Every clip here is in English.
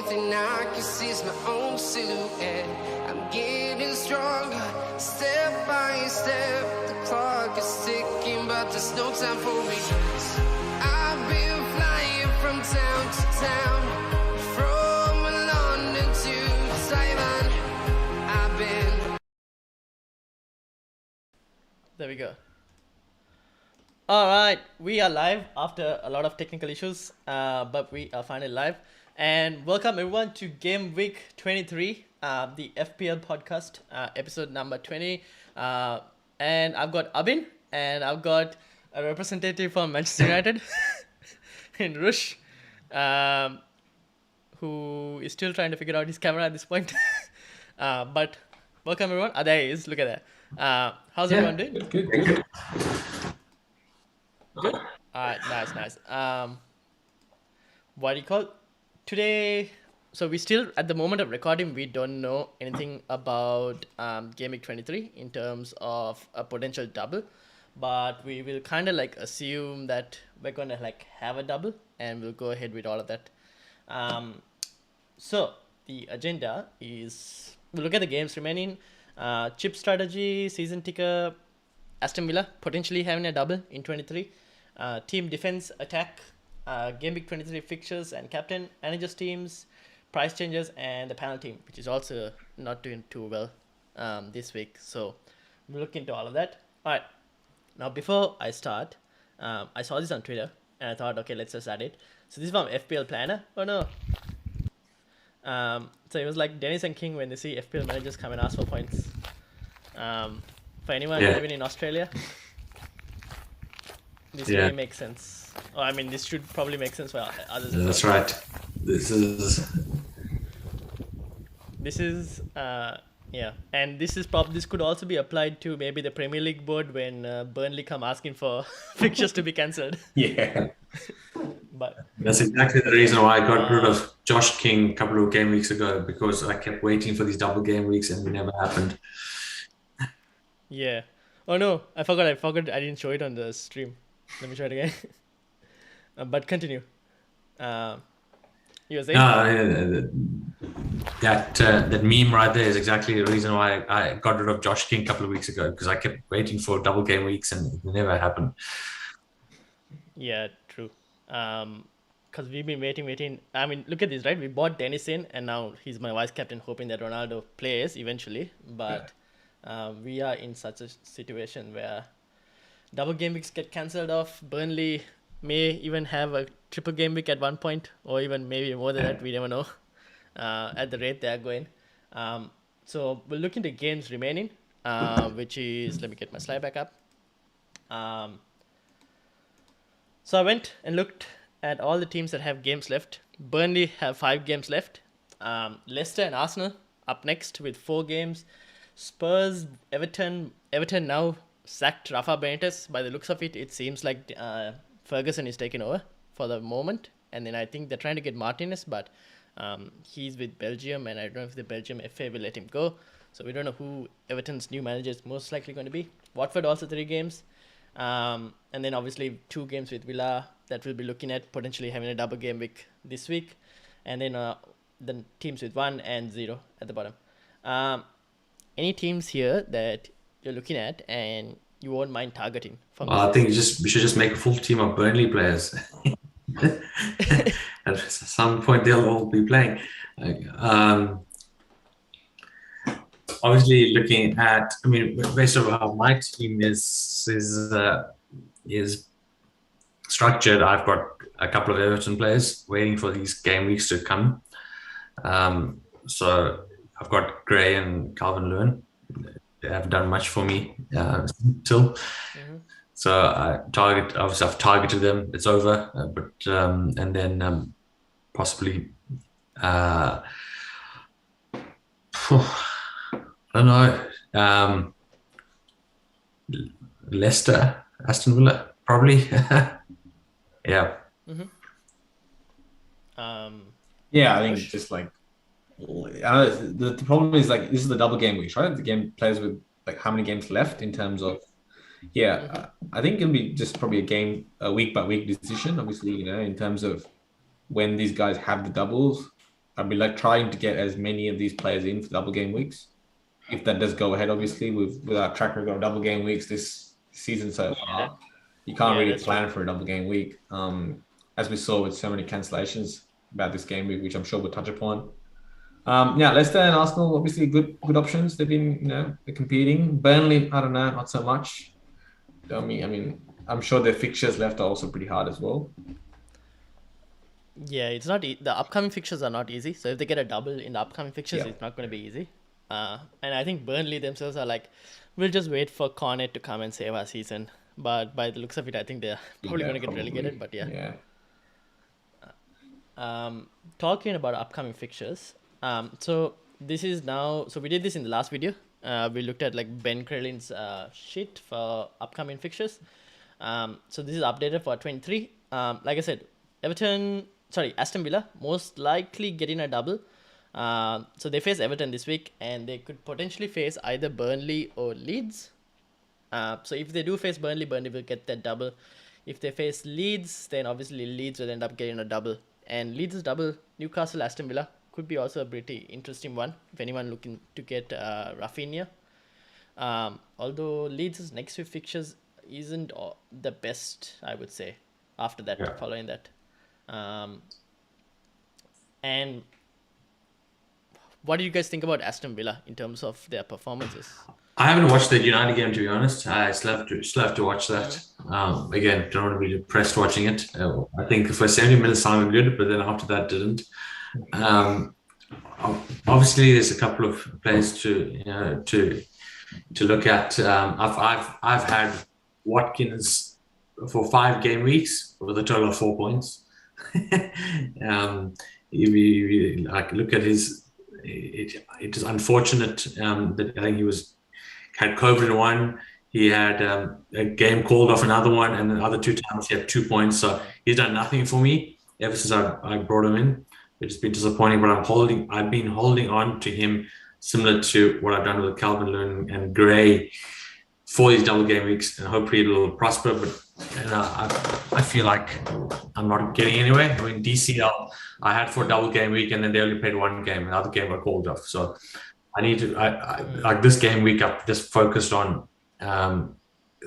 thing I can see is my own silhouette. I'm getting stronger, step by step. The clock is ticking, but there's no time for regrets. I've been flying from town to town, from London to Taiwan. I've been... There we go. All right, we are live after a lot of technical issues, but we are finally live. And welcome everyone to Game Week 23, the FPL podcast, episode number 20. And I've got Abin, and I've got a representative from Manchester United, in Rush, who is still trying to figure out his camera at this point. But welcome everyone. There he is. Look at that. How's everyone doing? Good. Good. All right. Nice. What do you call today? So we still, at the moment of recording, we don't know anything about Game Week 23 in terms of a potential double, but we will kind of like assume that we're gonna like have a double, and we'll go ahead with all of that. So the agenda is we'll look at the games remaining, chip strategy, season ticker, Aston Villa potentially having a double in 23. Team defense attack, Game Week 23 fixtures and captain, managers teams, price changes, and the panel team, which is also not doing too well this week. So we'll look into all of that. All right. Now, before I start, I saw this on Twitter, and I thought, okay, let's just add it. So this is from FPL Planner. Oh, no. So it was like Dennis and King when they see FPL managers come and ask for points. For anyone living in Australia, this really makes sense. Oh, I mean, this should probably make sense for others. That's right. This is and this could also be applied to maybe the Premier League board when Burnley come asking for fixtures to be cancelled. Yeah. But that's exactly the reason why I got rid of Josh King a couple of game weeks ago, because I kept waiting for these double game weeks and it never happened. Yeah. Oh no, I forgot I didn't show it on the stream. Let me try it again. But continue. You were saying? That meme right there is exactly the reason why I got rid of Josh King a couple of weeks ago, because I kept waiting for double game weeks and it never happened. Yeah, true. Because we've been waiting. I mean, look at this, right? We bought Dennis in, and now he's my vice captain, hoping that Ronaldo plays eventually. But we are in such a situation where double game weeks get cancelled off. Burnley may even have a triple game week at one point, or even maybe more than that. We never know at the rate they are going. So we'll look into games remaining, which is, let me get my slide back up. So I went and looked at all the teams that have games left. Burnley have 5 games left. Leicester and Arsenal up next with 4 games. Spurs, Everton now sacked Rafa Benitez. By the looks of it, it seems like Ferguson is taking over for the moment. And then I think they're trying to get Martinez, but he's with Belgium, and I don't know if the Belgium FA will let him go. So we don't know who Everton's new manager is most likely going to be. Watford also 3 games. And then obviously 2 games with Villa that we'll be looking at potentially having a double game week this week. And then the teams with 1 and 0 at the bottom. Any teams here that you're looking at and you won't mind targeting? I think we should just make a full team of Burnley players. At some point they'll all be playing. Obviously, looking at, I mean, based on how my team is structured, I've got a couple of Everton players waiting for these game weeks to come. So I've got Gray and Calvin Lewin. They haven't done much for me still. Mm-hmm. So I've targeted them. It's over, and then possibly. I don't know. Leicester, Aston Villa, probably. Yeah. Mm-hmm. Yeah, I think it's just like the problem is like this is the double game weeks, right? The game plays with like how many games left in terms of I think it'll be just probably a week by week decision. Obviously, in terms of when these guys have the doubles, I'd be like trying to get as many of these players in for double game weeks. If that does go ahead, obviously, with our track record of double game weeks this season so far, you can't really plan for a double game week. As we saw with so many cancellations about this game week, which I'm sure we'll touch upon. Yeah, Leicester and Arsenal, obviously good options. They've been, they're competing. Burnley, I don't know, not so much. I mean, I'm sure their fixtures left are also pretty hard as well. Yeah, it's not the upcoming fixtures are not easy. So if they get a double in the upcoming fixtures, it's not going to be easy. And I think Burnley themselves are like, we'll just wait for Cornet to come and save our season. But by the looks of it, I think they're probably going to get relegated. But yeah. Talking about upcoming fixtures. So this is now. So we did this in the last video. We looked at like Ben Krelin's sheet for upcoming fixtures. So this is updated for 23. Like I said, Aston Villa most likely getting a double. So they face Everton this week, and they could potentially face either Burnley or Leeds. So if they do face Burnley, Burnley will get that double. If they face Leeds, then obviously Leeds will end up getting a double. And Leeds' double, Newcastle, Aston Villa, could be also a pretty interesting one if anyone looking to get Rafinha. Although Leeds' next few fixtures isn't the best, I would say, after that, following that. And what do you guys think about Aston Villa in terms of their performances? I haven't watched the United game, to be honest. I still have to watch that. Again, don't want to be depressed watching it. I think the first 70 minutes sounded good, but then after that didn't. Obviously, there's a couple of players to look at. I've had Watkins for 5 game weeks with a total of 4 points. If you like look at his, it is unfortunate that I think he had COVID in one. He had a game called off another one, and the other 2 times he had 2 points. So he's done nothing for me ever since I brought him in. It's been disappointing, but I've been holding on to him similar to what I've done with Calvin Lewin and Gray for these double game weeks, and hopefully it'll prosper. But I feel like I'm not getting anywhere. I mean, DCL, I had for a double game week, and then they only played 1 game. Another game got called off. So I need to, like this game week, I've just focused on the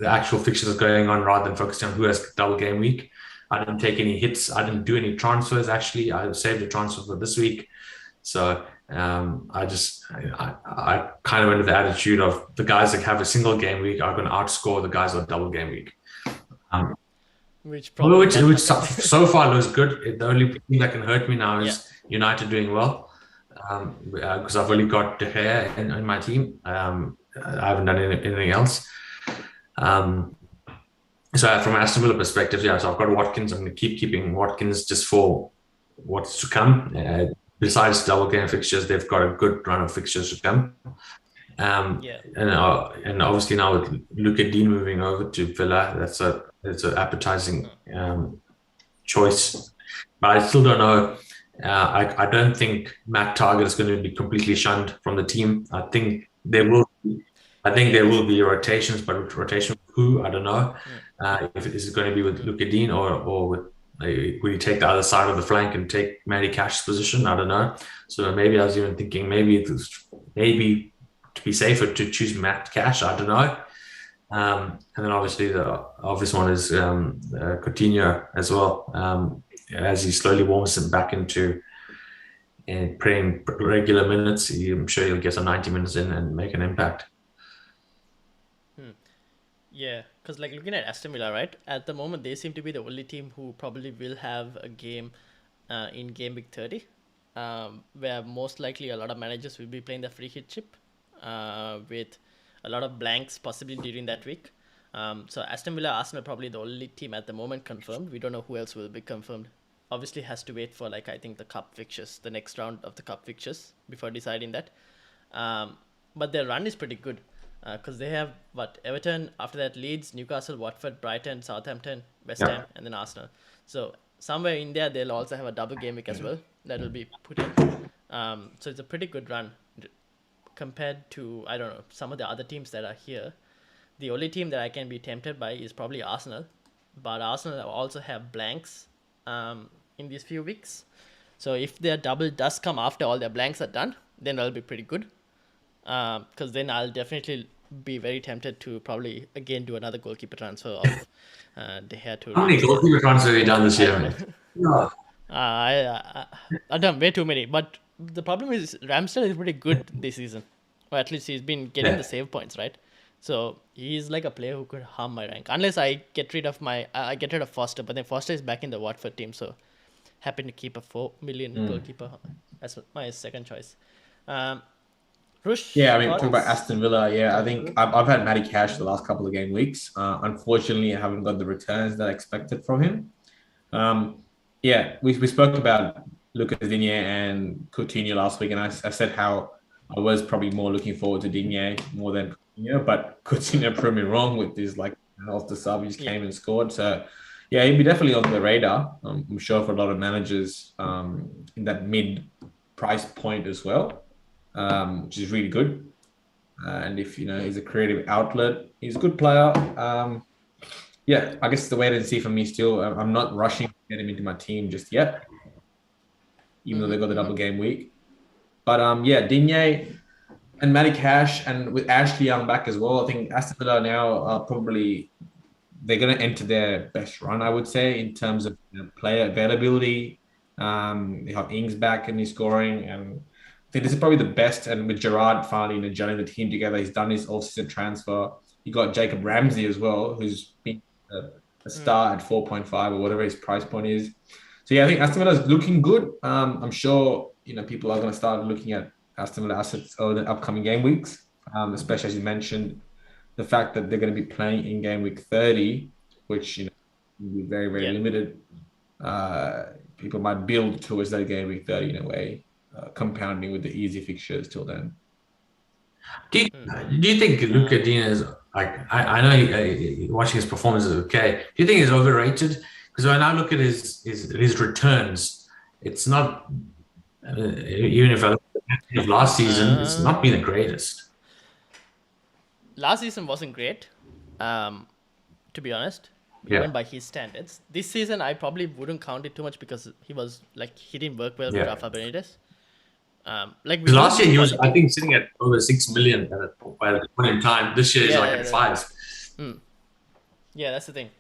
actual fixtures going on rather than focusing on who has double game week. I didn't take any hits. I didn't do any transfers, actually. I saved a transfer for this week. So I kind of went with the attitude of the guys that have a single game week are going to outscore the guys with double game week. Which so far looks good. The only thing that can hurt me now is United doing well, because I've only got De Gea in my team. I haven't done anything else. So from an Aston Villa perspective, so I've got Watkins. I'm going to keep keeping Watkins just for what's to come. Besides double game fixtures, they've got a good run of fixtures to come. And obviously now with Luca Dean moving over to Villa, it's an appetizing choice. But I still don't know. I don't think Matt Target is going to be completely shunned from the team. I think there will be rotations, but rotation with who, I don't know. If it is going to be with Luca Dean or with will you take the other side of the flank and take Matty Cash's position? I don't know. So maybe I was even thinking maybe to be safer to choose Matt Cash. I don't know. And then obviously the obvious one is Coutinho as well. As he slowly warms him back into playing regular minutes, I'm sure he'll get some 90 minutes in and make an impact. Yeah, because like looking at Aston Villa, right? At the moment, they seem to be the only team who probably will have a game in game week 30, where most likely a lot of managers will be playing the free hit chip with a lot of blanks possibly during that week. So Aston Villa, Arsenal probably the only team at the moment confirmed. We don't know who else will be confirmed. Obviously has to wait for I think the cup fixtures, the next round of the cup fixtures before deciding that. But their run is pretty good. Because they have Everton, after that Leeds, Newcastle, Watford, Brighton, Southampton, West Ham, and then Arsenal. So somewhere in there they'll also have a double game week as well that will be put in. So it's a pretty good run compared to some of the other teams that are here. The only team that I can be tempted by is probably Arsenal, but Arsenal also have blanks in these few weeks. So if their double does come after all their blanks are done, then that'll be pretty good. Because then I'll definitely be very tempted to probably again do another goalkeeper transfer of De Gea to How many Ramsdale. goalkeeper transfers have you done this I year, don't man? know. No. I've done way too many, but the problem is Ramsdale is pretty good this season, or at least he's been getting Yeah. the save points, right? So he's like a player who could harm my rank unless I get rid of I get rid of Foster, but then Foster is back in the Watford team, so happy to keep a 4 million goalkeeper as my second choice. Rush, Yeah, I mean, thoughts? talking about Aston Villa, yeah, I think I've had Matty Cash the last couple of game weeks. Unfortunately, I haven't got the returns that I expected from him. Yeah, we spoke about Lucas Digne and Coutinho last week, and I said how I was probably more looking forward to Digne more than Coutinho, but Coutinho proved me wrong with this, like, off the sub, he just came and scored. So, yeah, he'd be definitely on the radar. I'm sure for a lot of managers in that mid price point as well, which is really good. And if he's a creative outlet, he's a good player. Yeah, I guess the wait and see for me still. I'm not rushing to get him into my team just yet, even though they got the double game week. But yeah, Digne and Matty Cash, and with Ashley Young back as well, I think Aston Villa now are probably they're going to enter their best run, I would say, in terms of player availability. They have Ings back and he's scoring, and I think this is probably the best. And with Gerrard finally gelling the team together, he's done his off-season transfer. You got Jacob Ramsey as well, who's been a star at 4.5 or whatever his price point is. So yeah, I think Aston Villa is looking good. I'm sure people are going to start looking at Aston Villa assets over the upcoming game weeks, especially as you mentioned, the fact that they're going to be playing in game week 30, which will be very, very limited. People might build towards that game week 30 in a way, compounding with the easy fixtures till then. Do you think Luca Digne is like? I know watching his performance is okay. Do you think he's overrated? Because when I look at his returns, it's not. Even if I look at last season, it's not been the greatest. Last season wasn't great, to be honest, even by his standards. This season, I probably wouldn't count it too much because he didn't work well with Rafa Benitez. Last year he was, I think, sitting at over 6 million at a point in time. This year he's at 5. Yeah, that's the thing.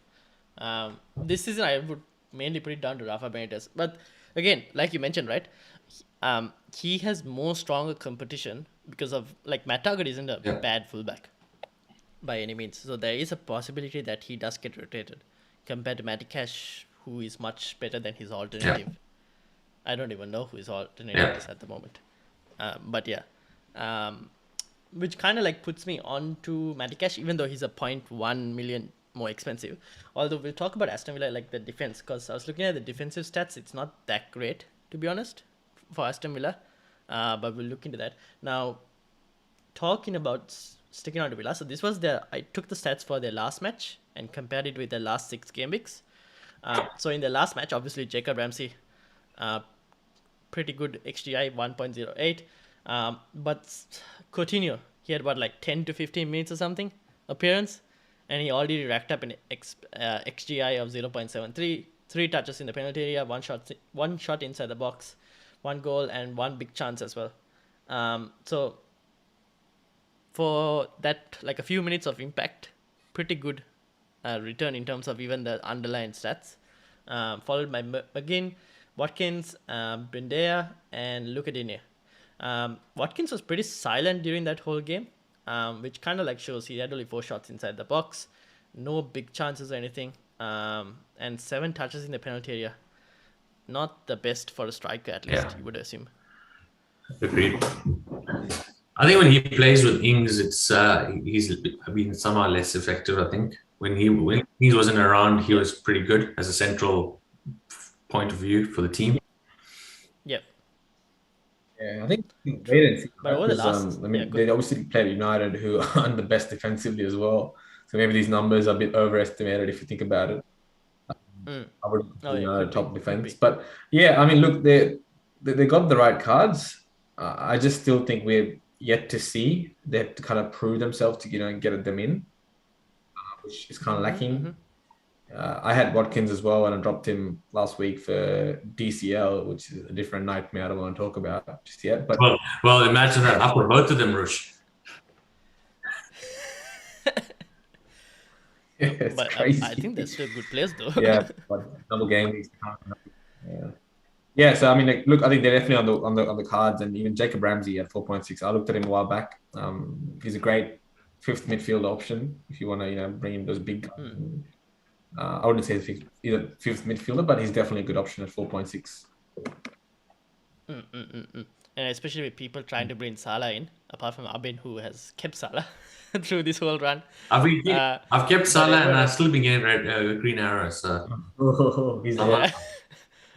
This season I would mainly put it down to Rafa Benitez. But again, like you mentioned, right? He has more stronger competition because of Matt Target isn't a bad fullback by any means. So there is a possibility that he does get rotated compared to Matty Cash, who is much better than his alternative. Yeah. I don't even know who his alternative is at the moment. But yeah. Which kind of puts me on to Matty Cash, even though he's a 0.1 million more expensive. Although we'll talk about Aston Villa, the defense, because I was looking at the defensive stats. It's not that great, to be honest, for Aston Villa. But we'll look into that. Now, talking about sticking on to Villa. So this was I took the stats for their last match and compared it with their last 6 game weeks. So in the last match, obviously, Jacob Ramsey, pretty good XGI, 1.08. But Coutinho, he had 10 to 15 minutes or something appearance, and he already racked up an XGI of 0.73, 3 touches in the penalty area, one shot inside the box, 1 goal, and 1 big chance as well. So for that, a few minutes of impact, pretty good return in terms of even the underlying stats. Followed by McGinn, Watkins, Bindea, and Luca Digne. Watkins was pretty silent during that whole game, which kind of shows he had only 4 shots inside the box, no big chances or anything, and 7 touches in the penalty area. Not the best for a striker, at least, you would assume. Agreed. I think when he plays with Ings, he's been somehow less effective. I think when Ings wasn't around, he was pretty good as a central point of view for the team. Yep. Yeah, I think wait and see. But over the last, they obviously played United, who aren't the best defensively as well. So maybe these numbers are a bit overestimated if you think about it. I would top defense, but yeah, I mean, look, they got the right cards. I just still think we're yet to see. They have to kind of prove themselves to get them in, which is kind of lacking. I had Watkins as well, and I dropped him last week for DCL, which is a different nightmare I don't want to talk about just yet. But Well, imagine that. I've got both of them, Rush. it's But crazy. I think they're still good players though. Yeah, but double game weeks. Yeah. Yeah, so I mean, like, look, I think they're definitely on the cards, and even Jacob Ramsey at 4.6. I looked at him a while back. He's a great fifth midfield option if you want to, bring in those big. I wouldn't say he's a fifth midfielder, but he's definitely a good option at 4.6. And especially with people trying to bring Salah in, apart from Abin, who has kept Salah through this whole run. I've kept Salah, and I've still been getting green arrows. So. He's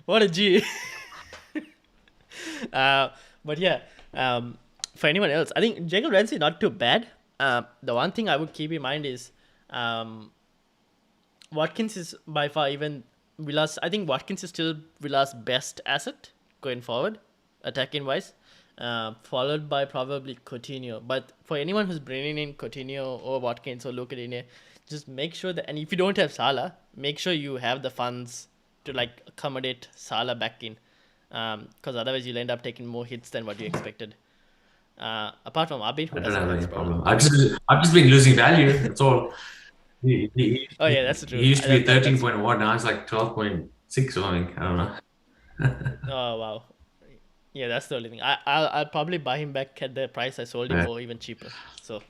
What a G. But yeah, for anyone else, I think Jacob Ramsey not too bad. The one thing I would keep in mind is Watkins is by far even Villa's. I think Watkins is still Villa's best asset going forward, attacking wise, followed by probably Coutinho. But for anyone who's bringing in Coutinho or Watkins or Luka Digne, just make sure that, and if you don't have Salah, make sure you have the funds to like accommodate Salah back in, because otherwise you'll end up taking more hits than what you expected. Apart from Abid, who I don't doesn't have have any this problem. problem. I've just been losing value. That's all. Oh yeah, that's true. He used to be 13.1. Now it's like 12.6 or something. I don't know. Oh wow. Yeah, that's the only thing. I'll probably buy him back at the price I sold him or even cheaper. So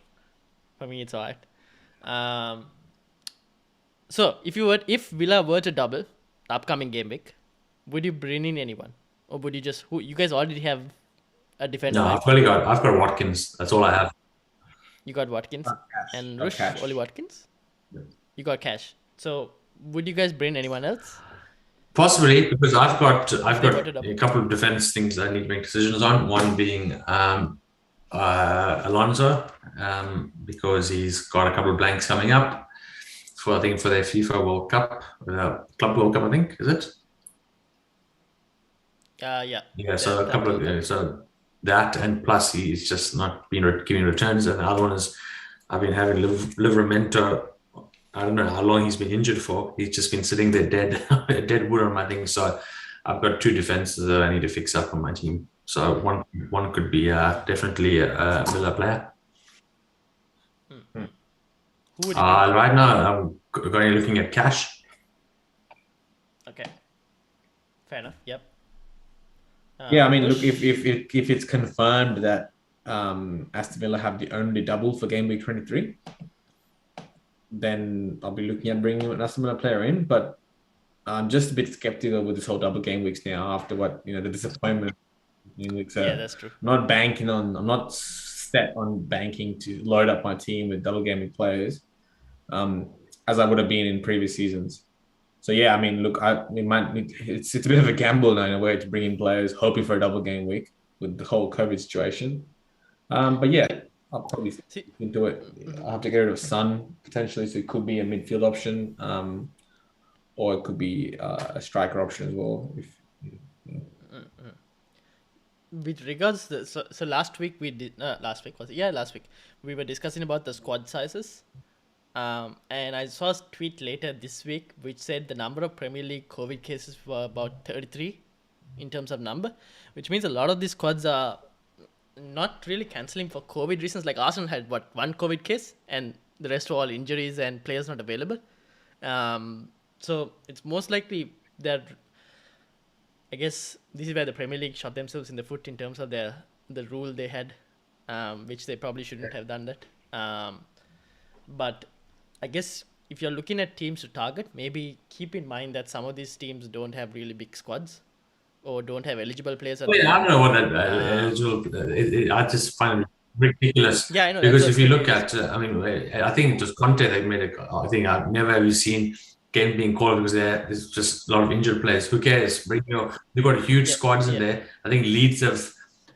for me, it's alright. So if Villa were to double the upcoming game week, would you bring in anyone, or would you just you guys already have a defender? No, right? I've got Watkins. That's all I have. You got Watkins and Rush, only Watkins. You got Cash. So would you guys bring anyone else? Possibly, because I've got double. a couple of defense things I need to make decisions on. One being Alonso, because he's got a couple of blanks coming up for their FIFA World Cup, Club World Cup, I think, is it? Yeah. Yeah, so a couple of so that, and plus he's just not been giving returns. And the other one is I've been having Livramento. I don't know how long he's been injured for. He's just been sitting there dead wood on my thing. So I've got two defenses that I need to fix up on my team. So one could be definitely a Villa player. Who would right now I'm going looking at Cash. Okay. Fair enough. Yep. Yeah, I mean, look, if it's confirmed that Aston Villa have the only double for game week 23, then I'll be looking at bringing an Aston Villa player in. But I'm just a bit skeptical with this whole double game weeks now after what the disappointment. So yeah, that's true. I'm not set on banking to load up my team with double game week players, as I would have been in previous seasons. So yeah, I mean, look, it's a bit of a gamble now in a way to bring in players hoping for a double game week with the whole COVID situation. But yeah, I'll probably do it. I'll have to get rid of Son potentially, so it could be a midfield option, or it could be a striker option as well. With regards to so last week we did last week we were discussing about the squad sizes. And I saw a tweet later this week which said the number of Premier League COVID cases were about 33 in terms of number, which means a lot of these squads are not really cancelling for COVID reasons. Like Arsenal had one COVID case and the rest were all injuries and players not available. So it's most likely that I guess this is where the Premier League shot themselves in the foot in terms of the rule they had, which they probably shouldn't have done that. But I guess if you're looking at teams to target, maybe keep in mind that some of these teams don't have really big squads or don't have eligible players. I don't know what that eligible. I just find it ridiculous. Yeah, I know. Because if you look at, I think it was Conte that made it. I think I've never ever seen game being called because there's just a lot of injured players. Who cares? You've got huge squads in there. I think Leeds have,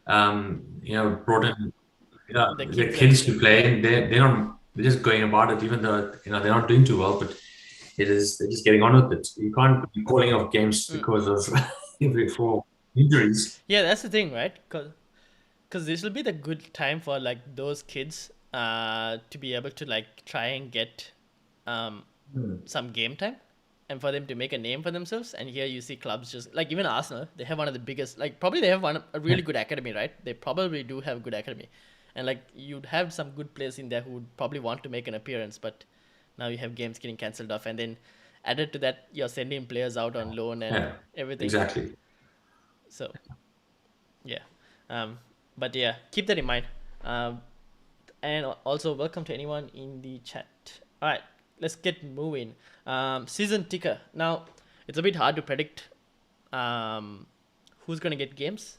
brought in the kids to play, and they're not. They're just going about it, even though they're not doing too well. But they're just getting on with it. You can't be calling off games because of for injuries. Yeah, that's the thing, right? Because this will be the good time for like those kids to be able to like try and get some game time. and for them to make a name for themselves. And here you see clubs just like even Arsenal, they have one of the biggest, like probably they have a really good academy, right? They probably do have good academy, and like you'd have some good players in there who would probably want to make an appearance, but now you have games getting cancelled off, and then added to that, you're sending players out on loan and Yeah, everything. exactly. So, yeah. But yeah, keep that in mind. And also, welcome to anyone in the chat. All right, let's get moving. Season ticker. Now, it's a bit hard to predict who's going to get games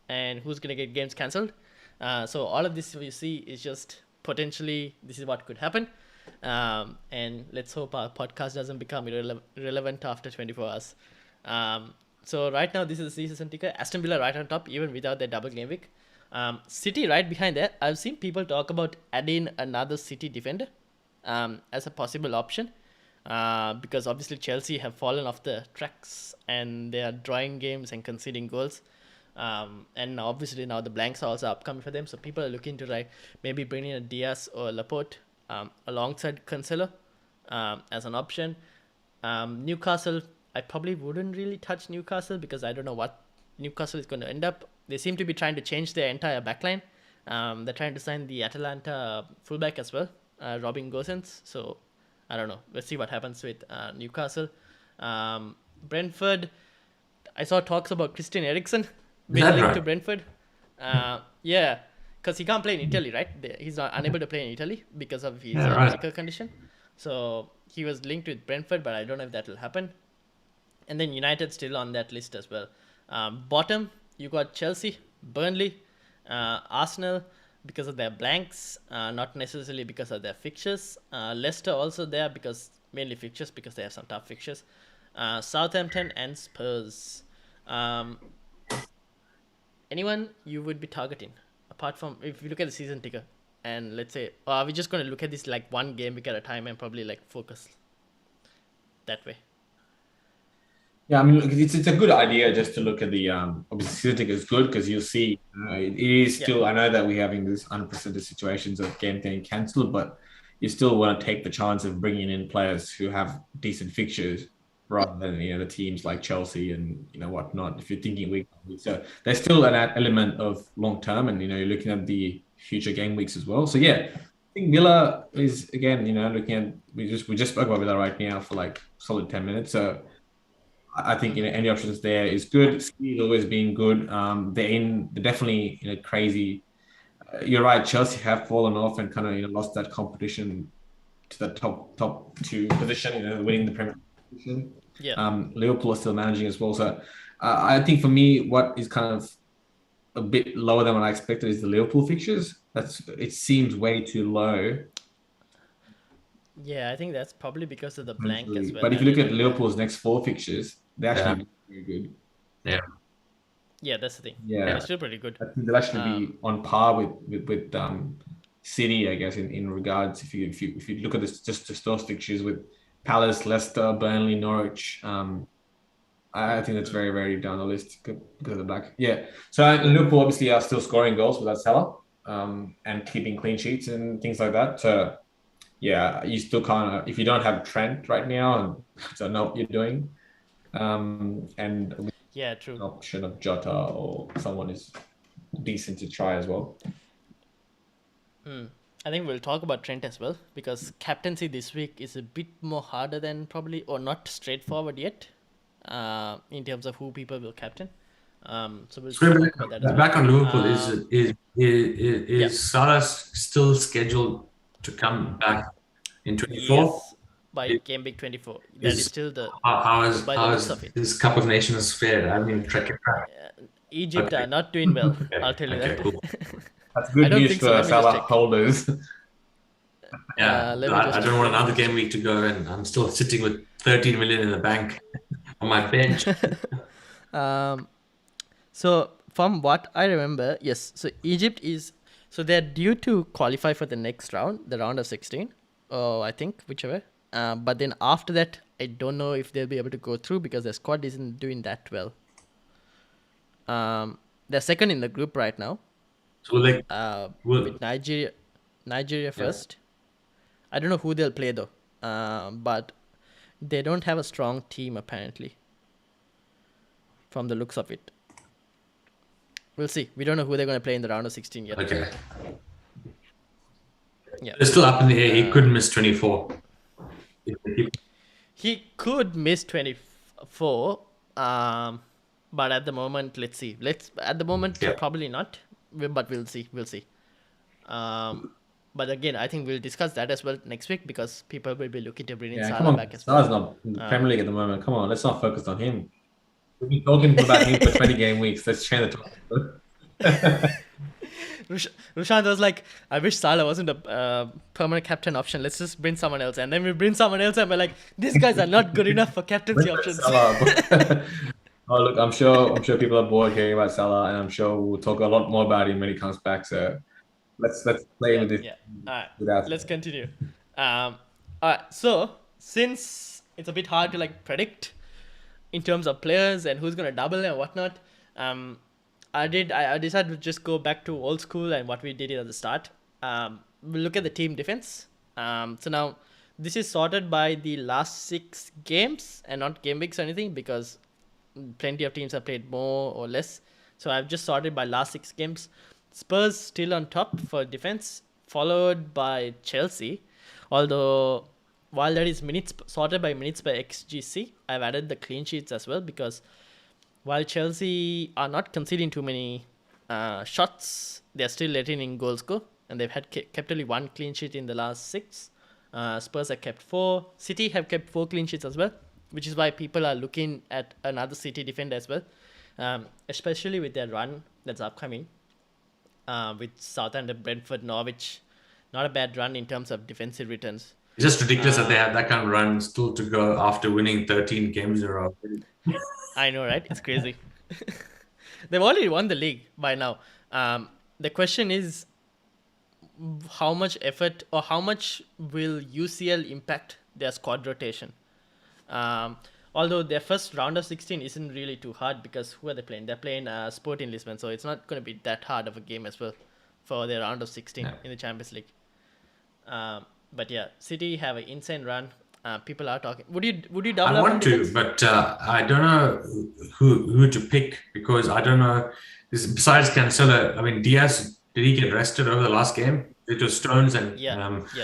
and who's going to get games cancelled. So all of this you see is just potentially this is what could happen. And let's hope our podcast doesn't become irrelevant after 24 hours. So right now, this is the season ticker. Aston Villa right on top, even without their double game week. City right behind that. I've seen people talk about adding another City defender as a possible option. Because obviously Chelsea have fallen off the tracks and they are drawing games and conceding goals. And obviously now the blanks are also upcoming for them. So people are looking to like maybe bring in a Diaz or Laporte alongside Cancelo as an option. Newcastle, I probably wouldn't really touch Newcastle because I don't know what Newcastle is going to end up. They seem to be trying to change their entire backline. They're trying to sign the Atalanta fullback as well, Robin Gosens. So I don't know. Let's see what happens with Newcastle. Brentford, I saw talks about Christian Eriksen being linked to Brentford. Yeah, because he can't play in Italy, right? He's not unable to play in Italy because of his medical condition. So he was linked with Brentford, but I don't know if that will happen. And then United still on that list as well. Bottom, you got Chelsea, Burnley, Arsenal because of their blanks, not necessarily because of their fixtures. Leicester also there because mainly fixtures because they have some tough fixtures. Southampton and Spurs. Anyone you would be targeting apart from if you look at the season ticker and let's say are we just going to look at this like one game week at a time and probably like focus that way? Yeah, I mean, look, it's a good idea just to look at the obviously season ticker is good because you'll see it is still. Yeah. I know that we're having these unprecedented situations of games getting cancelled, but you still want to take the chance of bringing in players who have decent fixtures rather than the teams like Chelsea and whatnot. If you're thinking week by week, so there's still an element of long term, and you're looking at the future game weeks as well. So yeah, I think Villa is again looking at we just spoke about Villa right now for like solid 10 minutes. So I think any options there is good. City's always been good. They're definitely crazy. You're right. Chelsea have fallen off and kind of lost that competition to the top two position. Winning the Premier League. Yeah. Liverpool are still managing as well. So I think for me, what is kind of a bit lower than what I expected is the Liverpool fixtures. It seems way too low. Yeah, I think that's probably because of the blank as well. But if you look at Liverpool's next 4 fixtures, they're actually very good. Yeah. Yeah, that's the thing. Yeah, they're still pretty good. I think they'll actually be on par with City, I guess, in regards if you look at this just those fixtures with Palace, Leicester, Burnley, Norwich. I think that's very, very down the list because of the black. Yeah. So Liverpool obviously are still scoring goals without Salah, and keeping clean sheets and things like that. So yeah, you still kind of if you don't have Trent right now, and don't know what you're doing. And yeah, true. An option of Jota or someone is decent to try as well. I think we'll talk about Trent as well because captaincy this week is a bit more harder than probably or not straightforward yet in terms of who people will captain. So we'll talk about that as well. Back on Liverpool, is Salah still scheduled to come back in 24? Yes, by game week 24. That is still the how is this Cup of Nations fared? I mean, Egypt are not doing well. I'll tell you that. Cool. That's good news for Salah holders. Yeah, I don't want another game week to go, and I'm still sitting with 13 million in the bank on my bench. So from what I remember, yes. So Egypt they're due to qualify for the next round, the round of 16. I think whichever. But then after that, I don't know if they'll be able to go through because their squad isn't doing that well. They're second in the group right now. So with Nigeria first. I don't know who they'll play though. But they don't have a strong team apparently. From the looks of it, we'll see. We don't know who they're going to play in the round of 16 yet. Okay. Yeah, It's still up in the air. He could miss 24. he could miss 24. But at the moment, let's see. At the moment, Yeah. probably not. But we'll see. We'll see. But again, I think we'll discuss that as well next week because people will be looking to bring in Yeah, come Salah on. back as well. Salah's not in the Premier League at the moment. Come on, let's not focus on him. We've been talking about him for 20 game weeks. Let's change the topic. Rushant was like, I wish Salah wasn't a permanent captain option. Let's just bring someone else. And then we bring someone else and we're like, these guys are not good enough for captaincy options. Salah. Oh, look, I'm sure people are bored hearing about Salah, and I'm sure we'll talk a lot more about him when he comes back. So let's play with this. Yeah. All right. without- Let's continue. All right. So since it's a bit hard to like predict in terms of players and who's gonna double and whatnot, I decided to just go back to old school and what we did at the start. We'll look at the team defense. So now this is sorted by the last 6 games and not game weeks or anything because plenty of teams have played more or less. So I've just sorted by last 6 games. Spurs still on top for defense, followed by Chelsea. Although while that is minutes sorted by minutes by XGC, I've added the clean sheets as well because while Chelsea are not conceding too many shots, they're still letting in goals go, and they've had kept only 1 clean sheet in the last 6. Spurs have kept 4. City have kept 4 clean sheets as well, which is why people are looking at another City defender as well, especially with their run that's upcoming with Southampton, Brentford, Norwich. Not a bad run in terms of defensive returns. It's just ridiculous that they have that kind of run still to go after winning 13 games in a row. I know, right? It's crazy. They've already won the league by now. The question is how much effort or how much will UCL impact their squad rotation? Although their first round of 16 isn't really too hard because who are they playing? They're playing Sporting Lisbon, so it's not going to be that hard of a game as well for their round of 16 in the Champions League. But yeah, City have an insane run. People are talking. Would you double I up want on to, defense? but I don't know who to pick because I don't know. Besides Cancelo, I mean, Diaz, did he get rested over the last game? It was Stones and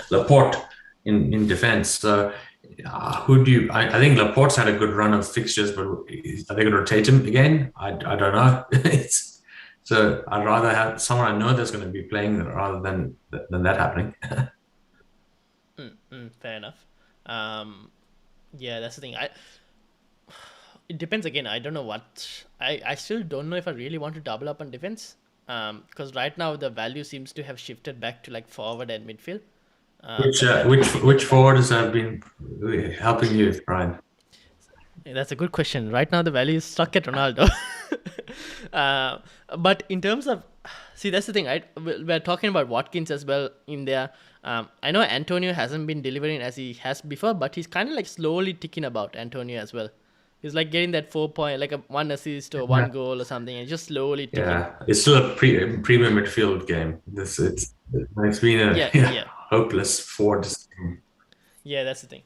Laporte in defense. So who do you? I think Laporte's had a good run of fixtures, but are they going to rotate him again? I don't know. So I'd rather have someone I know that's going to be playing rather than that happening. Fair enough. Yeah, that's the thing. It depends again. I don't know what. I still don't know if I really want to double up on defense. Because right now the value seems to have shifted back to like forward and midfield. Which forwards have been helping you, Brian? That's a good question. Right now the value is stuck at Ronaldo. But in terms of, see, that's the thing, right? We're talking about Watkins as well in there. I know Antonio hasn't been delivering as he has before, but he's kind of like slowly ticking about Antonio as well. He's like getting that 4 point, like a 1 assist or 1 goal or something, and just slowly ticking. Yeah, it's still a premium midfield game. It's been a hopeless forward. Yeah, that's the thing.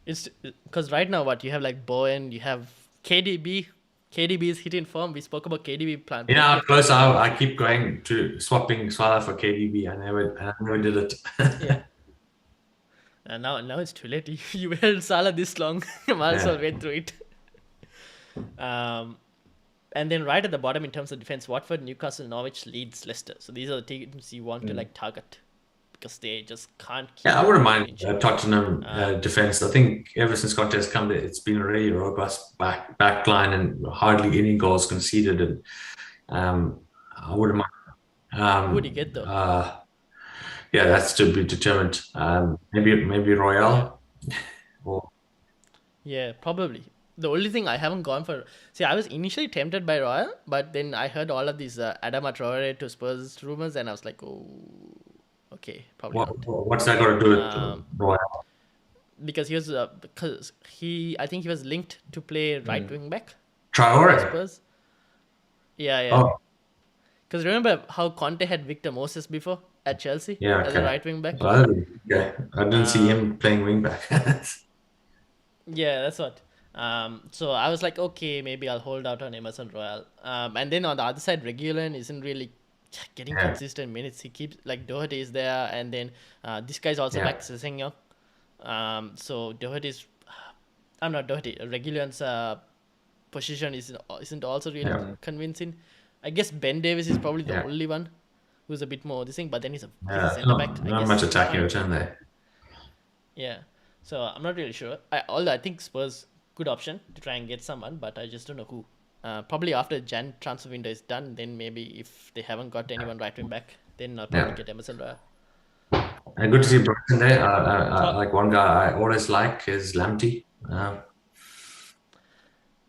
It's because right now what you have like Bowen, you have KDB. KDB is hitting form. We spoke about KDB plan. Yeah, close. I keep going to swapping Salah for KDB. I never did it. Yeah. And now it's too late. You held Salah this long. You might as well wait through it. And then right at the bottom in terms of defense, Watford, Newcastle, Norwich, Leeds, Leicester. So these are the teams you want to like target because they just can't keep. Yeah, I wouldn't mind Tottenham defense. I think ever since Conte has come, it's been a really robust back line and hardly any goals conceded. And I wouldn't mind. Who would you get though? Yeah, that's to be determined. Maybe Royale. Yeah, probably. The only thing I haven't gone for... See, I was initially tempted by Royal, but then I heard all of these Adama Traore to Spurs rumors, and I was like, oh, okay, probably not. What's that got to do with Royal? Because he was... I think he was linked to play right wing back. Traore? Spurs. Yeah. Oh. Because remember how Conte had Victor Moses before at Chelsea as a right wing back? I didn't see him playing wing back. Yeah, that's what. So I was like, okay, maybe I'll hold out on Emerson Royal. And then on the other side, Regulan isn't really getting Yeah, consistent minutes. He keeps like Doherty is there, and then this guy's also yeah, back, Sessegnon. So Doherty's, I'm not Doherty. Regulan's position isn't also really yeah, convincing. I guess Ben Davis is probably the yeah. only one who's a bit more this thing, but then he's a Yeah, centre back. I not much guess you attacking can't. return there. Yeah. So I'm not really sure. Although I think Spurs good option to try and get someone, but I just don't know who. Probably after Jan transfer window is done, then maybe if they haven't got anyone right wing back, then I'll probably Yeah, get Emerson Royal. and good to see Um, Brighton there. Top, Like one guy I always like is Lamptey.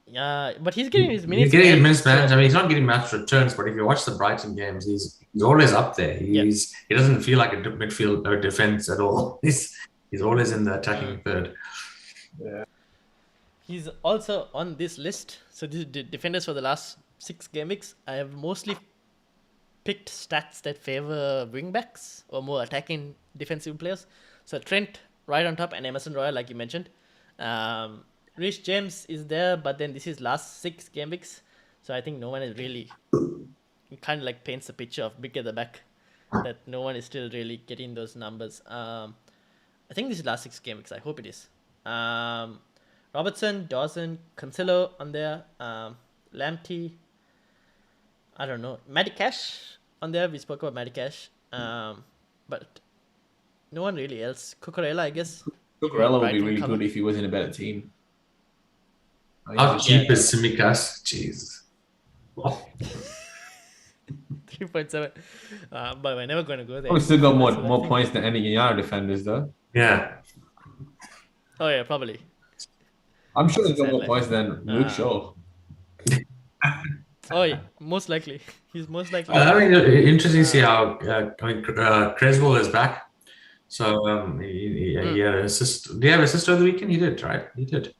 yeah, but he's getting his He's minutes, getting his man. minutes, man. I So mean, he's not getting match returns, but if you watch the Brighton games, he's always up there. yeah, He doesn't feel like a midfield or defense at all. He's always in the attacking third. he's also on this list. So this is defenders for the last 6 game weeks. I have mostly picked stats that favor wingbacks or more attacking defensive players. So Trent right on top and Emerson Royal, like you mentioned. Um, Rich James is there, but then this is last 6 game weeks. So I think no one is really, it kind of like paints a picture of big at the back that no one is still really getting those numbers. I think this is last 6 game weeks. I hope it is. Robertson, Dawson, Cancelo on there. Lamptey, I don't know. Matty Cash on there. We spoke about Matty Cash. But no one really else. Cucurella, I guess. Cucurella would be Right-wing really cover. good if he was in a better team. How cheap Yeah. is Simicas? Jeez. Oh, 3.7. But we're never going to go there. Probably still got That's what I more think. points than any United defenders, though. yeah. Oh, yeah, probably. I'm sure he's got Sad more life. points than Luke Shaw. Oh, yeah, most likely. He's most likely. I mean, interesting to see how Creswell is back. So he had an assist. Did he have an assist over the weekend? He did, right? He did.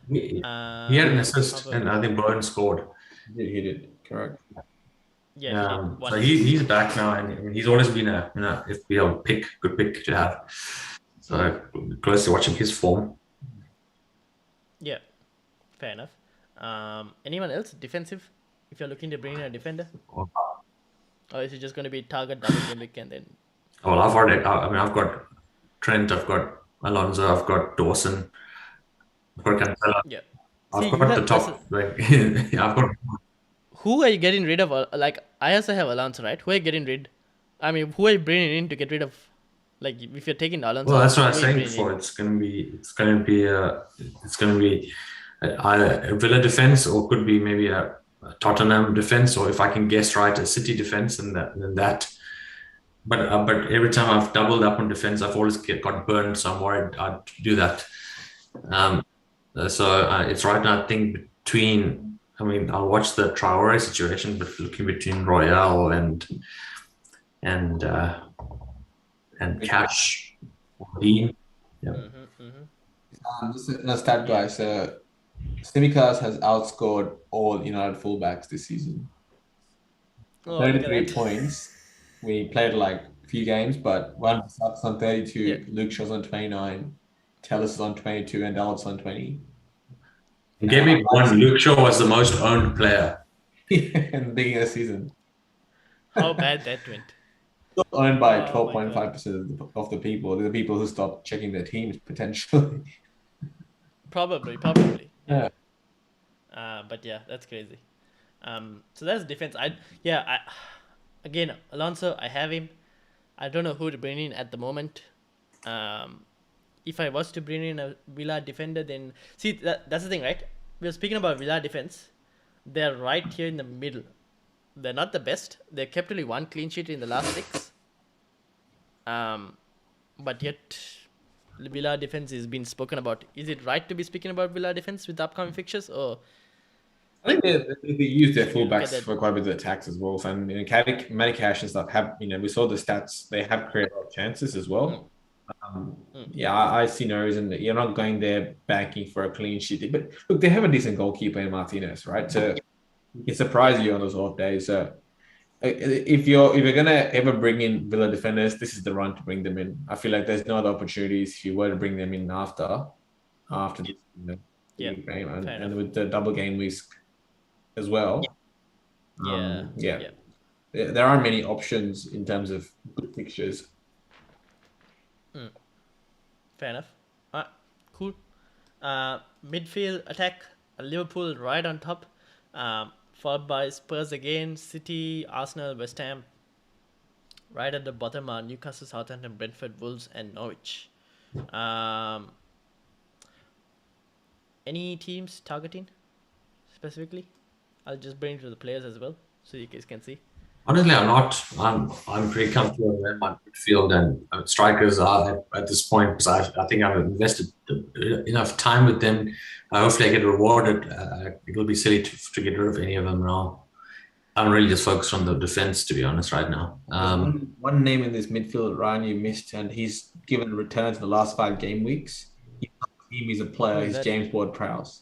He had an assist, and I think Bowen scored. He did. Correct. Yeah, he did. So One. he's back now, and I mean, he's always been a FPL good pick to have. So close to watching his form. Yeah, fair enough. Anyone else defensive? If you're looking to bring in a defender, or is it just going to be target double game week and then? Well, I've already. I mean, I've got Trent. I've got Alonso. I've got Dawson. I've got Cancelo. Yeah. I've See, got the top. Like, I've got. Who are you getting rid of? Like, I also have Alonso, right? Who are you getting rid? I mean, who are you bringing in to get rid of? Like, if you're taking Alonso, Well, that's what I was who are you saying bringing before. It's gonna be either a Villa defense or could be maybe a Tottenham defense, or if I can guess right, a City defense, and that. But every time I've doubled up on defense, I've always got burned. So I'm worried I'd do that. So it's right now. I think between. I mean, I'll watch the Traore situation, but looking between Royale and Cash, Dean. Yeah. Just a stat, guys. Simicas has outscored all United fullbacks this season. Oh, look at 33 that. points. We played like a few games, but one Sucks on 32, Yeah. Luke Shaw's on 29, Tellis is on 22, and Dallas on 20. In Gameweek 1, Luke Shaw was the most owned player. in the beginning of the season. How bad that went. Still owned by Oh my 12.5% of the people. They're the people who stopped checking their teams potentially. Probably. Yeah. But yeah, that's crazy. So that's defense. Again, Alonso, I have him. I don't know who to bring in at the moment. If I was to bring in a Villa defender, then see that's the thing, right? We were speaking about Villa defense. They're right here in the middle. They're not the best. They kept only 1 clean sheet in the last 6. But yet Villa defense is being spoken about. Is it right to be speaking about Villa defense with the upcoming fixtures, or? I think they use their Should we look at fullbacks that? for quite a bit of attacks as well. So, and Matty Cash and stuff have, we saw the stats. They have created a lot of chances as well. Yeah, I see no reason that you're not going there banking for a clean sheet. But look, they have a decent goalkeeper in Martinez, right? So he can surprise you on those off days. So if you're gonna ever bring in Villa defenders, this is the run to bring them in. I feel like there's no other opportunities if you were to bring them in after this you know, Yeah, game, fair and enough. with the double game weeks as well. Yeah, Yeah, yeah. there aren't many options in terms of good fixtures. Fair enough. Cool. Midfield attack, Liverpool right on top, followed by Spurs again, City, Arsenal, West Ham. Right at the bottom are Newcastle, Southampton, Brentford, Wolves, and Norwich. Um, any teams targeting specifically? I'll just bring it to the players as well, so you guys can see. Honestly, I'm not. I'm pretty comfortable with my midfield and strikers are at this point because I think I've invested enough time with them. Hopefully, I get rewarded. It'll be silly to get rid of any of them now. I'm really just focused on the defense, to be honest, right now. There's one name in this midfield, Ryan, you missed, and he's given returns in the last 5 game weeks. He's a player. Who is He's that? James Ward-Prowse.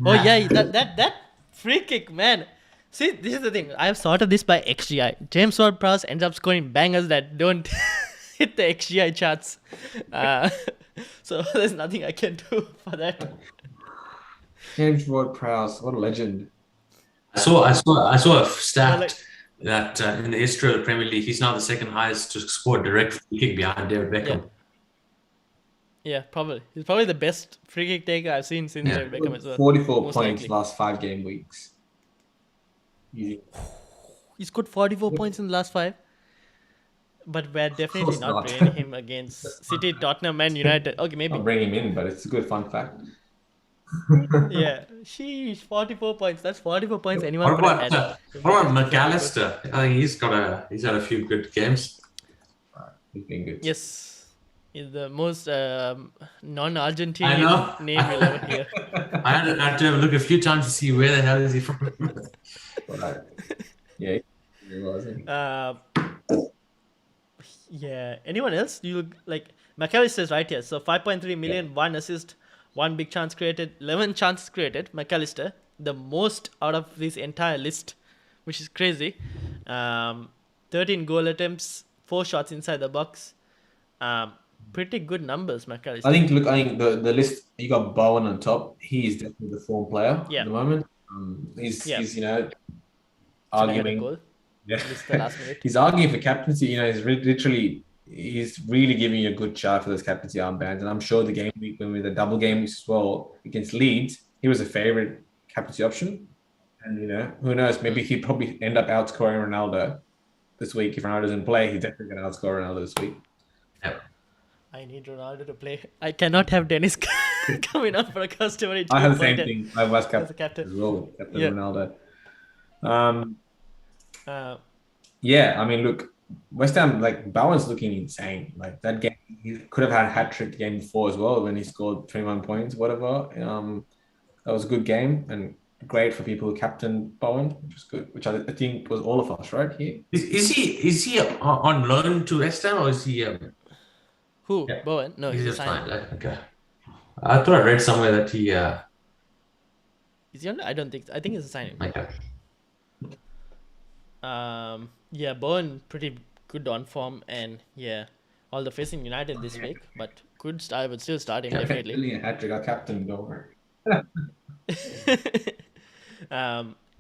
Oh yeah, that free kick, man. See, this is the thing. I've sorted this by XGI. James Ward-Prowse ends up scoring bangers that don't hit the XGI charts. So there's nothing I can do for that. James Ward-Prowse, what a legend. I saw a stat But, like, that in the history of the Premier League, he's now the second highest to score direct free kick behind David Beckham. Yeah, probably. He's probably the best free kick taker I've seen since David Beckham as well. 44 most points likely. last 5 game weeks. Easy. He scored 44 points in the last 5. But we're definitely course not not. bringing him against City, Tottenham, and United. Okay, maybe. I'll bring him in, but it's a good fun fact. Yeah. Sheesh, 44 points. That's 44 points anyone What could have about had. what about McAllister? I think he's had a few good games. He's been good. Yes. He's the most I know. non-Argentinian name you'll ever hear. I had to have a look a few times to see where the hell is he from. Right. Yeah. He was, isn't he? Yeah. Anyone else? You like McAllister's right here. So 5.3 million, 1 assist, 1 big chance created, 11 chances created. McAllister, the most out of this entire list, which is crazy. 13 goal attempts, 4 shots inside the box. Pretty good numbers, McAllister. I think the list, you got Bowen on top. He is definitely the form player Yeah. at the moment. He's arguing. Goal. Yeah. This is the last minute. He's arguing for captaincy. He's really giving you a good shot for those captaincy armbands. And I'm sure the game week, when we the double game weeks as well against Leeds, he was a favorite captaincy option. And who knows? Maybe he'd probably end up outscoring Ronaldo this week. If Ronaldo doesn't play, he's definitely going to outscore Ronaldo this week. Yeah. I need Ronaldo to play. I cannot have Dennis coming on for a customary. I had the same thing. I was captain captain as well, Captain Yeah. Ronaldo. Yeah, I mean, look, West Ham, like, Bowen's looking insane. Like, that game, he could have had a hat-trick the game before as well when he scored 21 points, whatever. That was a good game and great for people who captained Bowen, which was good, which I think was all of us, right, here. Is he on loan to West Ham or is he? Who? Yeah. Bowen? No, He's he's just signed. fine. Okay. I thought I read somewhere that he. Is he on? I don't think. I think it's a signing. Okay. Yeah, Bowen pretty good on form, and yeah, all the facing United this week, but I would still start him definitely. Definitely a hat-trick. Our captain, don't worry.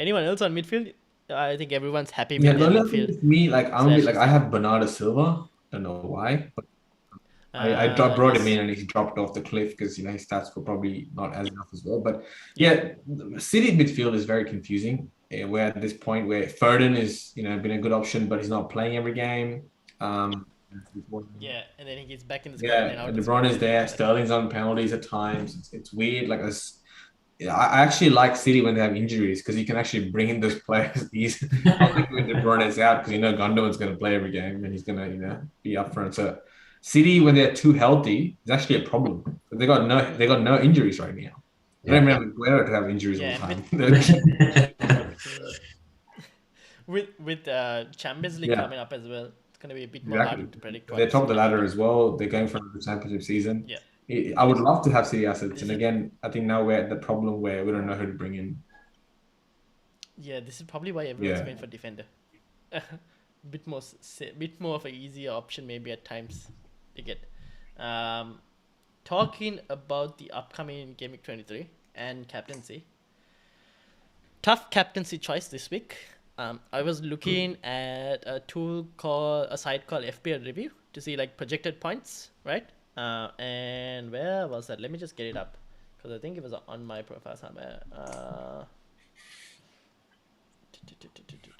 Anyone else on midfield? I think everyone's happy Yeah, with the their only thing midfield. with me, like, I'm a bit like, I have Bernardo Silva. Don't know why, but I brought him in and he dropped off the cliff because his stats were probably not as enough as well. But yeah, City midfield is very confusing. We're at this point where Foden is been a good option, but he's not playing every game. Yeah, and then he gets back in the squad. Yeah, and De Bruyne is there. Sterling's on penalties at times. It's weird. Like this. I actually like City when they have injuries because you can actually bring in those players easily. I think when De Bruyne is out because Gundogan's going to play every game and he's going to be up front. So City when they're too healthy is actually a problem. They got no injuries right now. They don't even have to have injuries all the time. with Champions League coming up as well, it's going to be a bit more hard to predict. They're top of the ladder as well. They're going for the championship season. Yeah. I would love to have City assets. And again, I think now we're at the problem where we don't know who to bring in. Yeah, this is probably why everyone's going for defender. bit more of an easier option maybe at times to get. talking about the upcoming Game Week 23 and captaincy. Tough captaincy choice this week. I was looking at a site called FPL Review to see like projected points, right? And where was that? Let me just get it up because I think it was on my profile somewhere.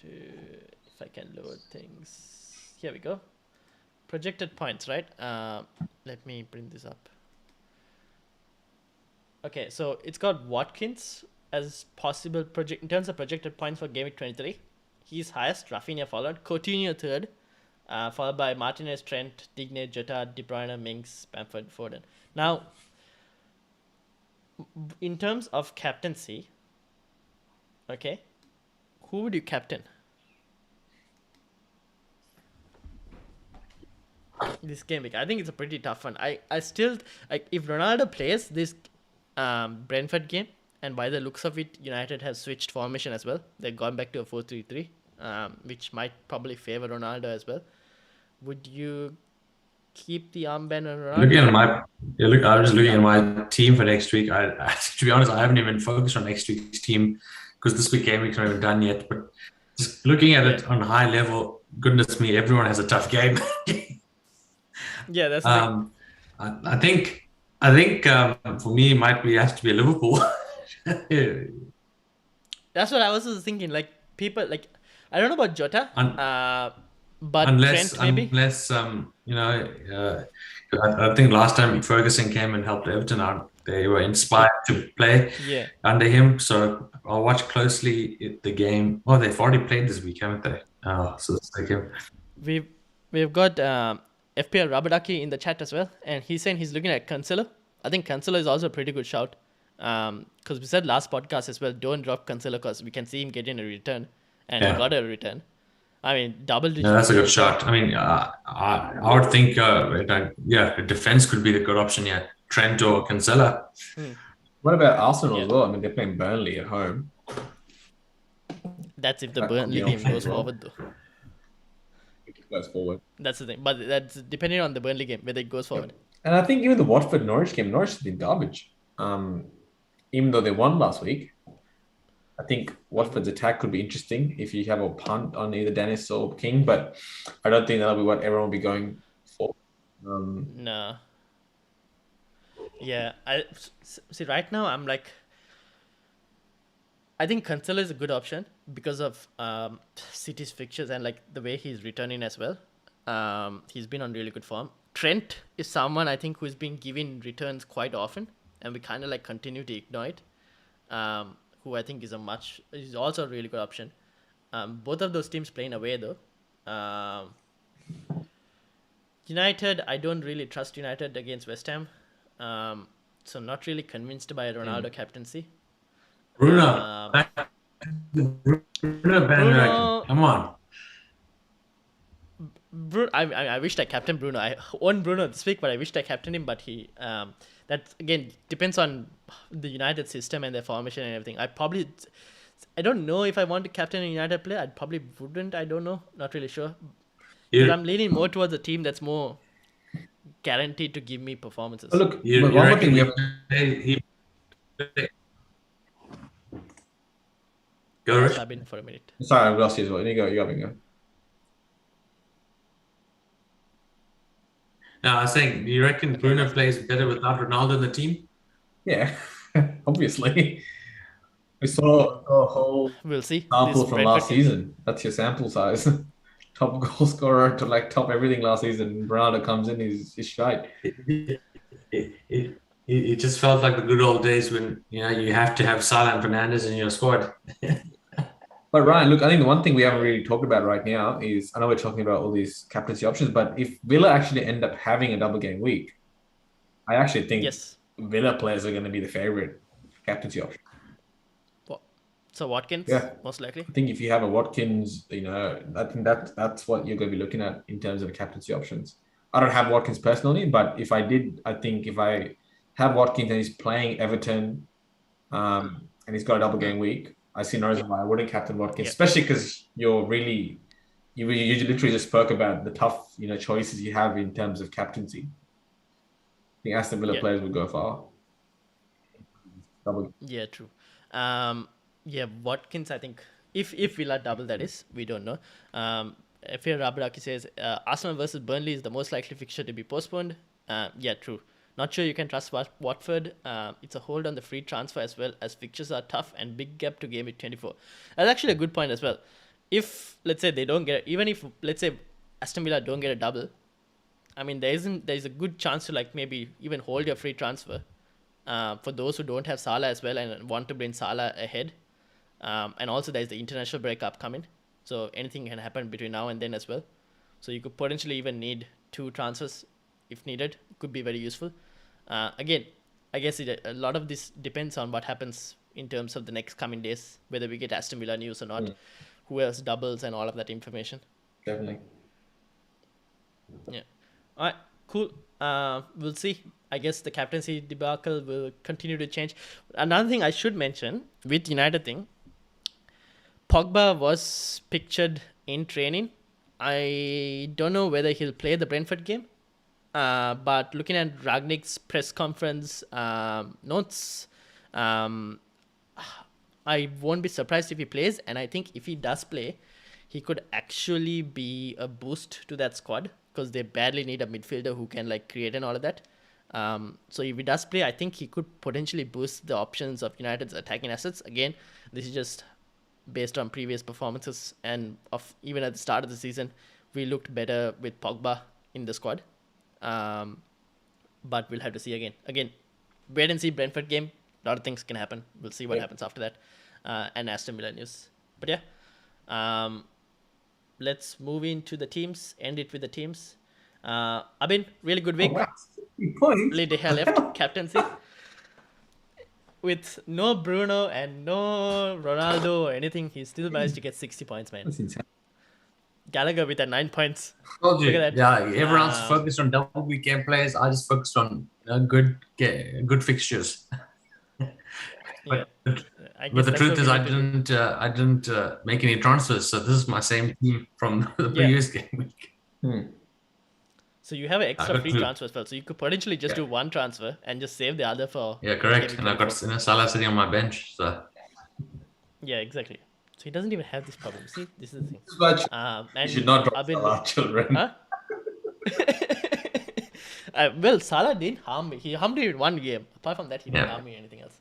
If I can load things, here we go. Projected points, right? Let me bring this up. Okay, so it's got Watkins as possible project in terms of projected points for Game Week 23. He's highest. Rafinha followed. Coutinho third, followed by Martinez, Trent, Digne, Jota, De Bruyne, Mings, Bamford, Foden. Now, in terms of captaincy, okay, who would you captain this game week? I think it's a pretty tough one. I still like if Ronaldo plays this Brentford game, and by the looks of it, United has switched formation as well. They've gone back to a 4-3-3, which might probably favor Ronaldo as well. Would you keep the armband on Ronaldo? I'm just looking at my team for next week. To be honest, I haven't even focused on next week's team because this week game week's not even done yet. But just looking at it on high level, goodness me, everyone has a tough game. Yeah, that's the thing. I think for me, it has to be a Liverpool. That's what I was also thinking. Like people, like I don't know about Jota, but unless Trent maybe. I think last time Ferguson came and helped Everton out, they were inspired to play under him. So I'll watch closely the game. Oh, they've already played this week, haven't they? So it's like him. We've got FPL Rabadaki in the chat as well, and he's saying he's looking at Cancelo. I think Cancelo is also a pretty good shout. Because we said last podcast as well, don't drop Cancelo because we can see him getting a return, and he got a return. I mean, double digit. Yeah, that's a good shot. I mean, I would think, the defense could be the good option. Yeah, Trent or Cancelo. What about Arsenal as well? I mean, they're playing Burnley at home. That's if the Burnley game goes forward, though. It goes forward. That's the thing, but that's depending on the Burnley game whether it goes forward. And I think even the Watford Norwich game, Norwich has been garbage. Even though they won last week, I think Watford's attack could be interesting if you have a punt on either Dennis or King, but I don't think that'll be what everyone will be going for. No. Yeah, I see. Right now, I'm like, I think Cancelo is a good option because of City's fixtures and like the way he's returning as well. He's been on really good form. Trent is someone I think who's been giving returns quite often, and we kind of like continue to ignore it. Who I think is also a really good option. Both of those teams playing away though. United, I don't really trust United against West Ham. So not really convinced by Ronaldo captaincy. Bruno, come on. I wished I captained Bruno. I own Bruno this week, but I wished I captained him. But he, that again depends on the United system and their formation and everything. I don't know if I want to captain a United player. I probably wouldn't. I don't know. Not really sure. But I'm leaning more towards a team that's more guaranteed to give me performances. Oh, look, one more thing we have. Go, Rich. I've been for a minute. Sorry, I've lost you as well. You go. No, I was saying, do you reckon Bruno plays better without Ronaldo in the team? Yeah, obviously. We saw a whole sample from last season. That's your sample size. Top goal scorer to like top everything last season. Ronaldo comes in, he's shite. It just felt like the good old days when you have to have Salah and Fernandes in your squad. But Ryan, look, I think the one thing we haven't really talked about right now is, I know we're talking about all these captaincy options, but if Villa actually end up having a double game week, I actually think Villa players are going to be the favorite captaincy option. So Watkins, most likely. I think if you have a Watkins, I think that's what you're going to be looking at in terms of captaincy options. I don't have Watkins personally, but if I did, I think if I have Watkins and he's playing Everton, and he's got a double game week, I see no reason why I wouldn't captain Watkins, especially because you literally just spoke about the tough, choices you have in terms of captaincy. think Aston Villa Yeah. players would go far. Double. Yeah, true. Yeah, Watkins, I think, if Villa double, that is, we don't know. FPL Rabadaki says Arsenal versus Burnley is the most likely fixture to be postponed. Yeah, true. Not sure you can trust Watford. It's a hold on the free transfer as well, as fixtures are tough and big gap to game week 24. That's actually a good point as well. If, let's say, they don't get, even if, let's say, Aston Villa don't get a double, I mean, there's a good chance to like maybe even hold your free transfer. For those who don't have Salah as well and want to bring Salah ahead. And also there's the international break upcoming. So anything can happen between now and then as well. So you could potentially even need 2 transfers if needed. Could be very useful. Again, I guess a lot of this depends on what happens in terms of the next coming days, whether we get Aston Villa news or not, who else doubles and all of that information. Definitely. Yeah. All right, cool. We'll see. I guess the captaincy debacle will continue to change. Another thing I should mention with United thing, Pogba was pictured in training. I don't know whether he'll play the Brentford game, but looking at Ragnick's press conference notes, I won't be surprised if he plays. And I think if he does play, he could actually be a boost to that squad because they badly need a midfielder who can like create and all of that. So if he does play, I think he could potentially boost the options of United's attacking assets. Again, this is just based on previous performances and of even at the start of the season, we looked better with Pogba in the squad. But we'll have to see again. Again, wait and see Brentford game. A lot of things can happen. We'll see what happens after that. And Aston Villa news. But yeah, let's move into the teams. End it with the teams. Abin, really good week. Lee De Gea left captaincy. With no Bruno and no Ronaldo or anything, he still managed to get 60 points, man. That's insane. Gallagher with that 9 points. Told you. Look at that. Yeah, everyone's focused on double weekend players. I just focused on good fixtures. Yeah. But the truth is, I didn't make any transfers. So this is my same team from the previous game week. So you have an extra free transfer as well. So you could potentially just do one transfer and just save the other for. Yeah, correct. And I've got Salah sitting on my bench. So. Yeah, exactly. So he doesn't even have this problem. See, this is the thing. You should not drop Salah, children. Huh? Well, Salah didn't harm me. He harmed me in one game. Apart from that, he didn't harm me or anything else.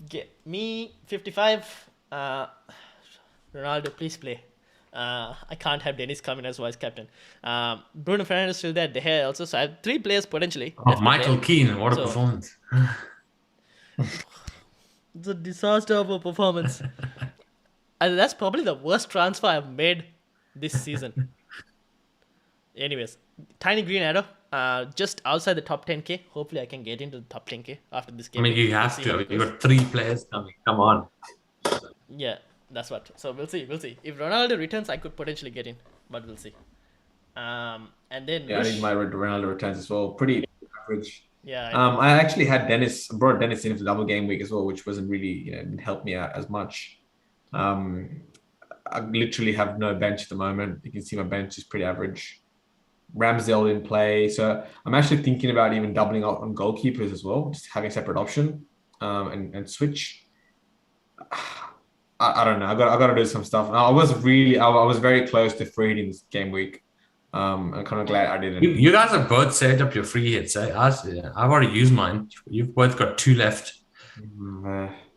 Get me 55. Ronaldo, please play. I can't have Dennis coming as vice captain. Bruno Fernandes still there. De Gea also. So I have 3 players potentially. Oh, Michael Keane, what a performance. It's a disaster of a performance. And that's probably the worst transfer I've made this season. Anyways, tiny green arrow. Just outside the top 10k. Hopefully I can get into the top 10k after this game. I mean, you have to. You've got 3 players coming. Come on. Yeah, that's what. So we'll see. If Ronaldo returns, I could potentially get in. But we'll see. And then... Yeah, I think my Ronaldo returns as well. Pretty average. Yeah. I actually had brought Dennis in for the double game week as well, which wasn't really, didn't help me out as much. I literally have no bench at the moment. You can see my bench is pretty average. Ramsdale didn't play. So I'm actually thinking about even doubling up on goalkeepers as well, just having a separate option and switch. I don't know. I got to do some stuff. I was very close to free hitting this game week. I'm kind of glad I didn't. You guys have both saved up your free hits. Eh? I've already used mine. You've both got 2 left.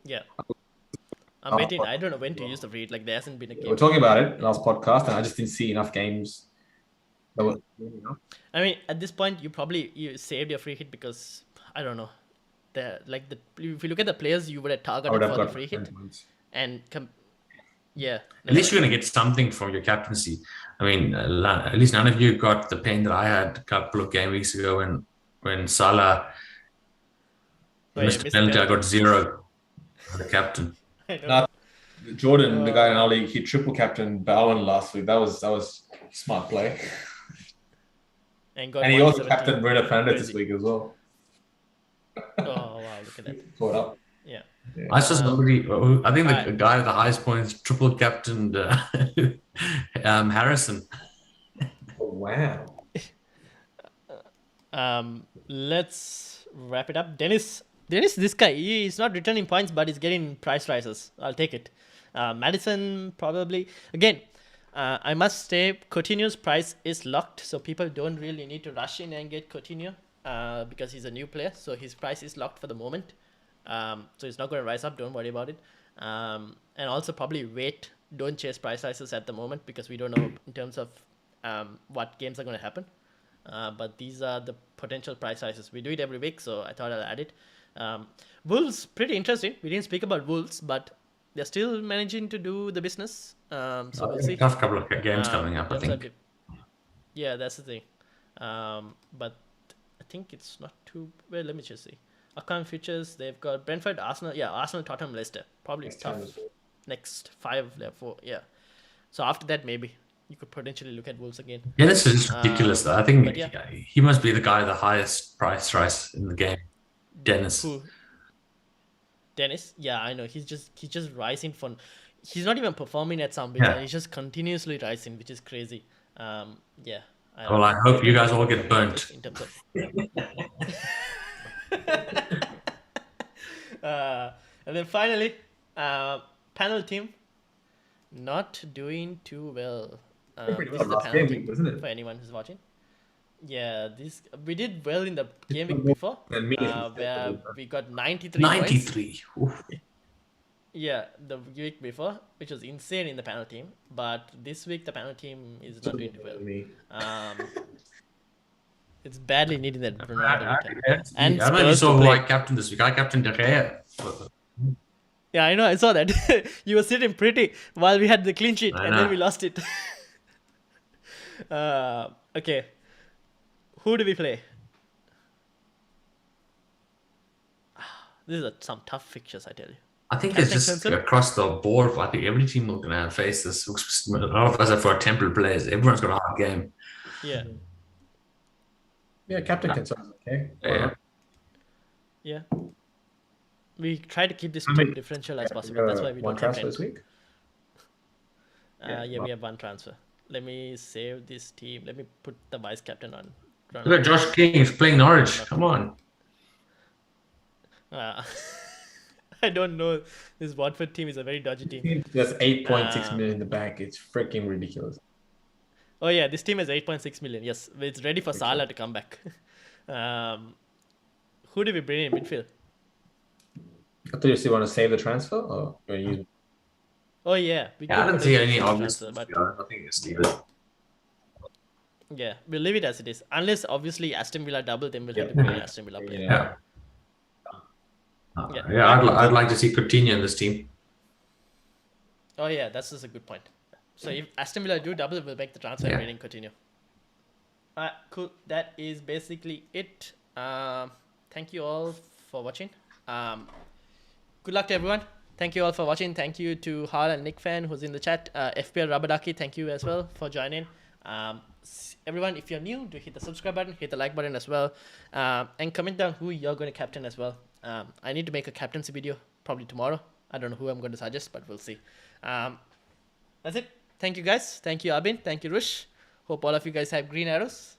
Yeah. I'm waiting. I don't know when to use the free hit. Like there hasn't been a game. We're talking about it last podcast, and I just didn't see enough games. I mean, at this point, you saved your free hit because I don't know. If you look at the players you would have targeted for the free hit, and yeah. At least you're gonna get something from your captaincy. I mean, at least none of you got the pain that I had a couple of game weeks ago when Salah missed a penalty. I got 0 for the captain. Jordan, the guy in our league, he triple captained Bowen last week. That was smart play. And he also captained Bruno Fernandes this week as well. Oh wow! Look at that. Caught up. Yeah. I saw somebody. I think the guy with the highest points triple captained Harrison. Oh, wow. Let's wrap it up. Dennis, this guy, he's not returning points, but he's getting price rises. I'll take it. Madison probably again. I must say, Coutinho's price is locked, so people don't really need to rush in and get Coutinho because he's a new player. So his price is locked for the moment. So he's not going to rise up. Don't worry about it. And also probably wait. Don't chase price rises at the moment because we don't know in terms of what games are going to happen. But these are the potential price rises. We do it every week, so I thought I'll add it. Wolves, pretty interesting. We didn't speak about Wolves, but they're still managing to do the business. So we'll see. Tough couple of games coming up, I think. Yeah, that's the thing. But I think it's not too... Well, let me just see. Upcoming futures, they've got Brentford, Arsenal. Yeah, Arsenal, Tottenham, Leicester. Probably tough. Next 5, 4. Yeah. So after that, maybe you could potentially look at Wolves again. Yeah, this is ridiculous. Though. I think he must be the guy with the highest price rise in the game. Dennis. Who? Dennis? Yeah, I know. He's just rising for... He's not even performing at some bits. He's just continuously rising, which is crazy. Yeah. I hope you guys all get burnt. In terms of... and then finally, panel team not doing too well. Pretty This well is the last panel game team week, wasn't it? for anyone who's watching. Yeah, we did well in the game week before, where we got 93 points. 93. Oof. Yeah, the week before, which was insane in the panel team. But this week, the panel team is not doing well. It's badly needing that Ronaldo return. And I know you saw who I captained this week. I captained De Gea. Yeah, I know. I saw that. You were sitting pretty while we had the clean sheet, and then we lost it. Okay. Who do we play? These are some tough fixtures, I tell you. I think it's just across the board. I think every team looking at face this. A lot of us are for temple players. Everyone's got a hard game. Yeah. Yeah, captain concerns. Okay. Yeah. We try to keep this top differential as possible. That's why we don't have this week. We have one transfer. Let me save this team. Let me put the vice captain on. Look at Josh King. He's playing Norwich. Come on. I don't know. This Watford team is a very dodgy team. There's 8.6 million in the bank. It's freaking ridiculous. Oh yeah, this team has 8.6 million. Yes, it's ready for Salah to come back. Who do we bring in midfield? I thought you still want to save the transfer, or you want to use? Oh yeah, I don't see any obvious. But I think it's Steven. Yeah, we'll leave it as it is. Unless obviously Aston Villa double, then we'll have to bring in Aston Villa player. I'd like to see Coutinho in this team. Oh yeah, that's just a good point. So if Aston Villa do double, we'll make the transfer and bring in Coutinho. Cool. That is basically it. Thank you all for watching. Good luck to everyone. Thank you all for watching. Thank you to Hal and Nick Fan who's in the chat. FPL Rabadaki, thank you as well for joining. Everyone, if you're new, do hit the subscribe button, hit the like button as well, and comment down who you're going to captain as well. I need to make a captaincy video probably tomorrow. I don't know who I'm going to suggest, but we'll see. That's it. Thank you guys. Thank you Abin. Thank you Rush. Hope all of you guys have green arrows.